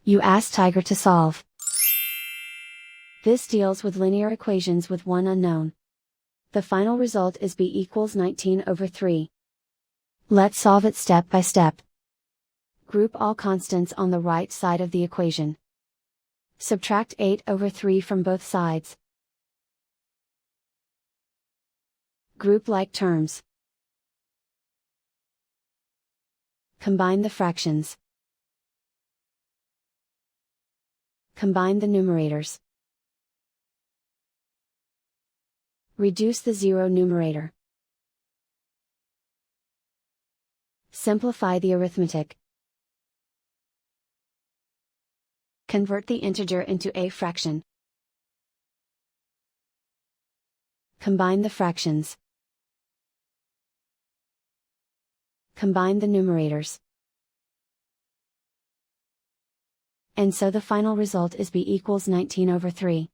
You ask Tiger to solve. This deals with linear equations with one unknown. The final result is b equals 19/3. Let's solve it step by step. Group all constants on the right side of the equation. Subtract 8/3 from both sides. Group like terms. Combine the fractions. Combine the numerators. Reduce the zero numerator. Simplify the arithmetic. Convert the integer into a fraction. Combine the fractions. Combine the numerators. And so the final result is b equals 19/3.